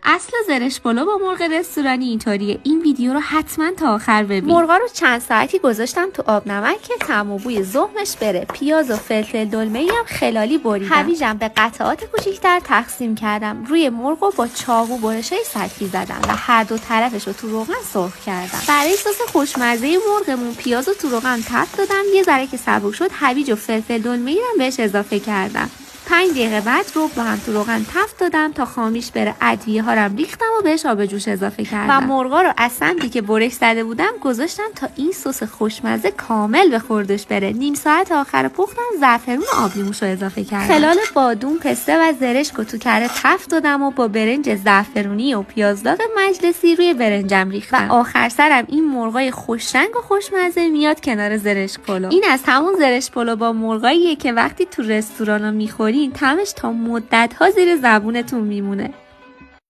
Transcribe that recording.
اصل زرشک پلو با مرغ رستورانی اینطوریه. این ویدیو رو حتما تا آخر ببین. مرغا رو چند ساعتی گذاشتم تو آب نمک که طعم و بوی ذوقش بره. پیاز و فلفل دلمه‌ای هم خلالی بریدم. هویجم به قطعات کوچیک‌تر تقسیم کردم. روی مرغو با چاقو برشای سطحی زدم و هر دو طرفش رو تو روغن سرخ کردم. برای سس خوشمزه مرغمون پیاز رو تو روغن تفت دادم. یه ذره که سبک شد هویج و فلفل دلمه‌ای رو بهش اضافه کردم. 5 دقیقه بعد رو با هم تو روغن تفت دادم تا خامیش بره. ادویه ها رو ریختم و بهش آب جوش اضافه کردم و مرغا رو از سمتی که برش زده بودم گذاشتم تا این سس خوشمزه کامل به خوردش بره. نیم ساعت آخر پختم زعفرون و آب لیموش رو اضافه کردم. خلال بادون، پسته و زرشک رو تو کره تفت دادم و با برنج زعفرونی و پیازداغ مجلسی روی برنجم ریختم و آخر سرم این مرغای خوشرنگ و خوشمزه میاد کنار زرشک پلو. این از همون زرشک پلو با مرغاییه که وقتی تو رستورانا میخوری طعمش تا مدت‌ها زیر زبونتون میمونه.